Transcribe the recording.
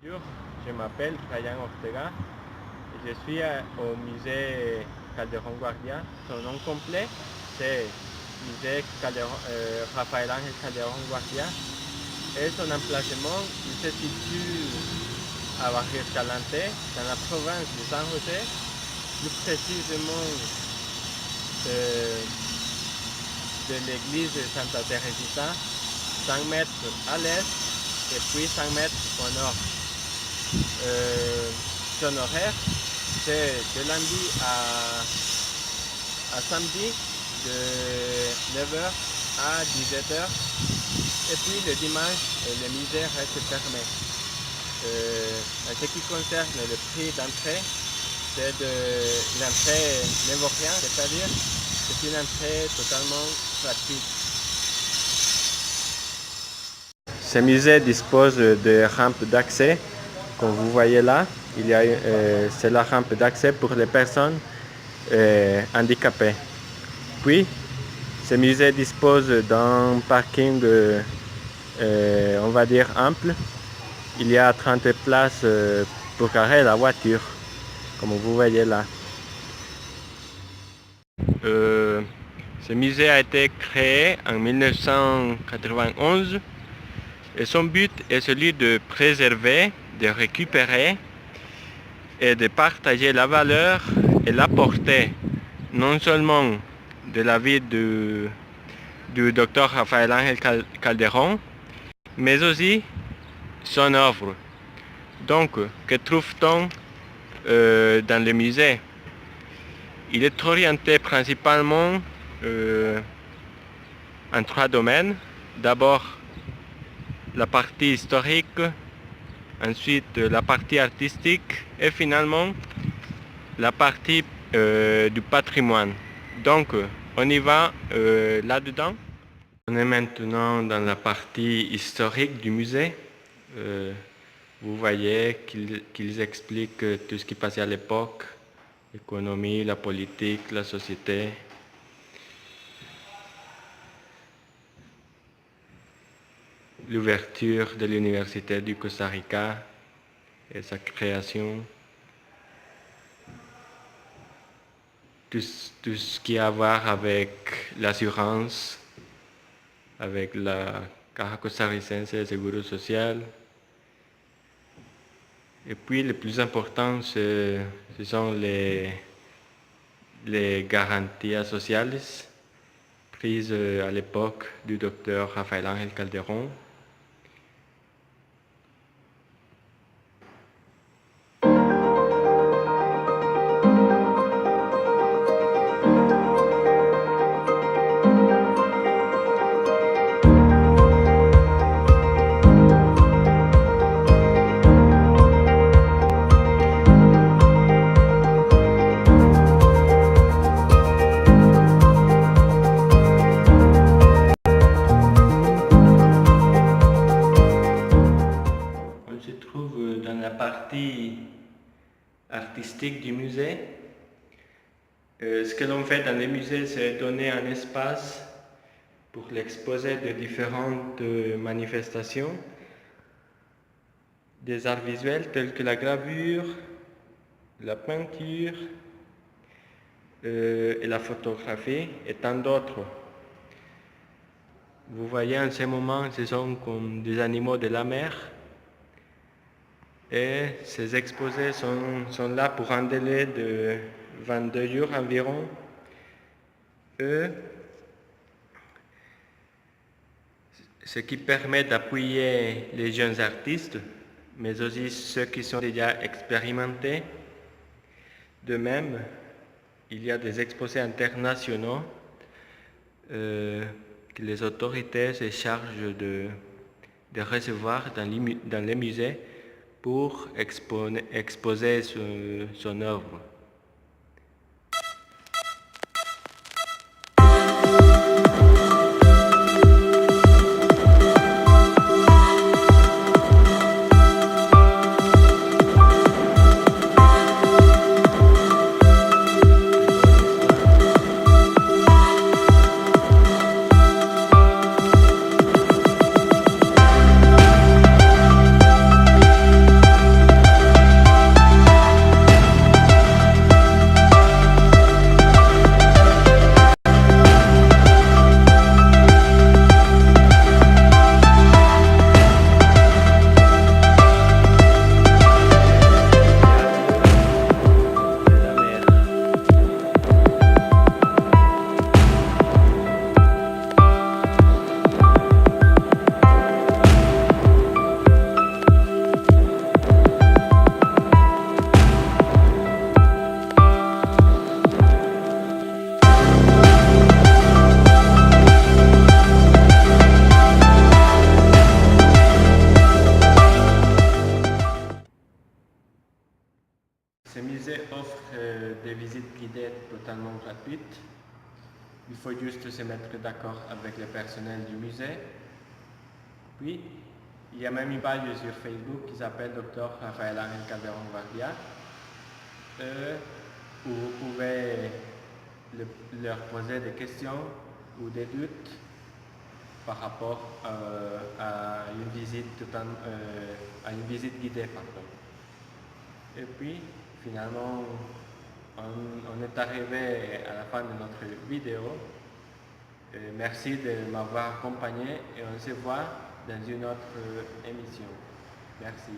Bonjour, je m'appelle Ryan Ortega et je suis au musée Calderón Guardia. Son nom complet, c'est musée Rafael Ángel Calderón Guardia. Et son emplacement, il se situe à Barrio Escalante, dans la province de San José, plus précisément de l'église de Santa Teresita, 5 mètres à l'est et puis 5 mètres au nord. Son horaire, c'est de lundi à samedi, de 9h à 17h. Et puis le dimanche, le musée reste fermé. En ce qui concerne le prix d'entrée, c'est de l'entrée ne vaut rien, c'est-à-dire c'est une entrée totalement gratuite. Ce musée dispose de rampes d'accès. Comme vous voyez là, c'est la rampe d'accès pour les personnes handicapées. Puis, ce musée dispose d'un parking, on va dire, ample. Il y a 30 places pour garer la voiture, comme vous voyez là. Ce musée a été créé en 1991 et son but est celui de préserver, de récupérer et de partager la valeur et la portée non seulement de la vie du docteur Rafael Ángel Calderón, mais aussi son œuvre. Donc, que trouve-t-on dans le musée? Il est orienté principalement en 3 domaines. D'abord, la partie historique, ensuite la partie artistique et finalement la partie du patrimoine. Donc on y va là-dedans. On est maintenant dans la partie historique du musée. Vous voyez qu'ils expliquent tout ce qui passait à l'époque, l'économie, la politique, la société. L'ouverture de l'université du Costa Rica et sa création, tout ce qui a à voir avec l'assurance, avec la Caja Costarricense de Seguro Social. Et puis le plus important, ce sont les garanties sociales prises à l'époque du docteur Rafael Ángel Calderón. Dans la partie artistique du musée. Ce que l'on fait dans les musées, c'est donner un espace pour l'exposer de différentes manifestations des arts visuels tels que la gravure, la peinture et la photographie et tant d'autres. Vous voyez en ce moment, ce sont comme des animaux de la mer. Et ces exposés sont là pour un délai de 22 jours environ. Ce qui permet d'appuyer les jeunes artistes, mais aussi ceux qui sont déjà expérimentés. De même, il y a des exposés internationaux que les autorités se chargent de recevoir dans les musées pour exposer son œuvre. musée offre des visites guidées totalement gratuites. Il faut juste se mettre d'accord avec le personnel du musée. Puis, il y a même une page sur Facebook qui s'appelle Dr Rafael Ángel Calderón Guardia, où vous pouvez leur poser des questions ou des doutes par rapport à une visite guidée. Pardon. Et puis, finalement, on est arrivé à la fin de notre vidéo. Merci de m'avoir accompagné et on se voit dans une autre émission. Merci.